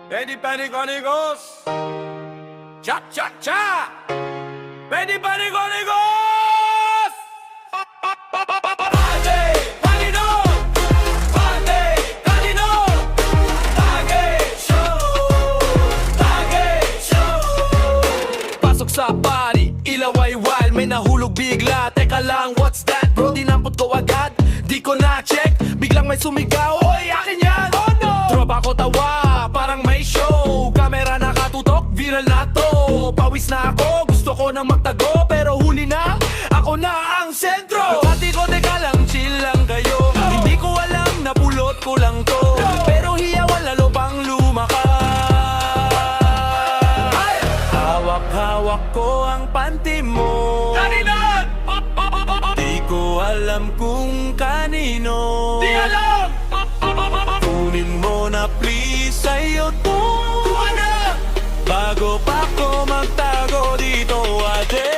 Pwede panikos! Cha-cha-cha! Pwede panikos! Pwede panikos! Pwede panikos! Tagay show! Tagay show! Pasok sa party, ilaw ay wild. May nahulog bigla. Teka lang, what's that bro? Dinampot ko agad, di ko na-check. Biglang may sumigaw, oy akin yan! Oh no! Tropa ko tawa, parang may show. Kamera nakatutok, viral na to. Pawis na ako, gusto ko nang magtago. Pero huli na, ako na ang sentro. Pati ko, teka lang, chill lang kayo. Hindi ko alam, napulot ko lang to. Pero hiyawan lalo pang lumakas. Hawak-hawak ko ang panty mo. Kanina! Di ko alam kung kanino. Di alam! Kunin mo na please sa'yo to. Kuha bago pa ko magtago dito ate.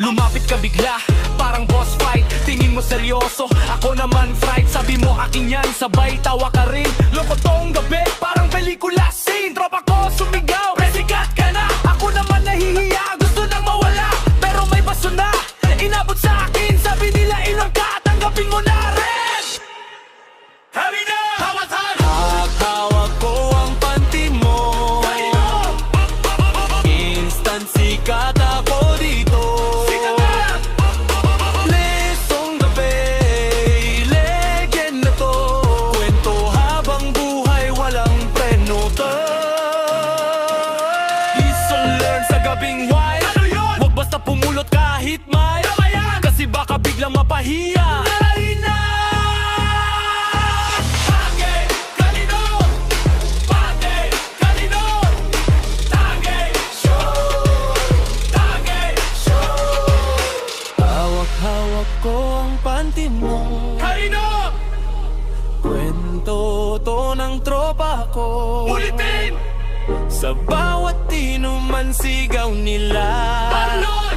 Lumapit ka bigla, parang boss fight. Tingin mo seryoso, ako naman fright. Sabi mo akin yan, sabay tawa ka rin. Loko tong gabi, parang pelikula scene. Tropa ko sumigaw, presikat ka na. Ako naman nahihiya, gusto nang mawala. Pero may baso na, inabot sa akin. Sabi nila ilang ka, tanggapin mo na rin. Habi na! Hawak-hawak ko ang panty mo. Instant sikat ako dito. Lesong gabi, legend na to. Kwento habang buhay, walang preno to. Lesson learn sa gabing wild. Huwag basta pumulot kahit may. Kasi baka biglang mapahiya. Hawak ko ang panty mo. Kanino? Kwento to ng tropa ko. Ulitin! Sa bawat inuman sigaw nila. Panoy!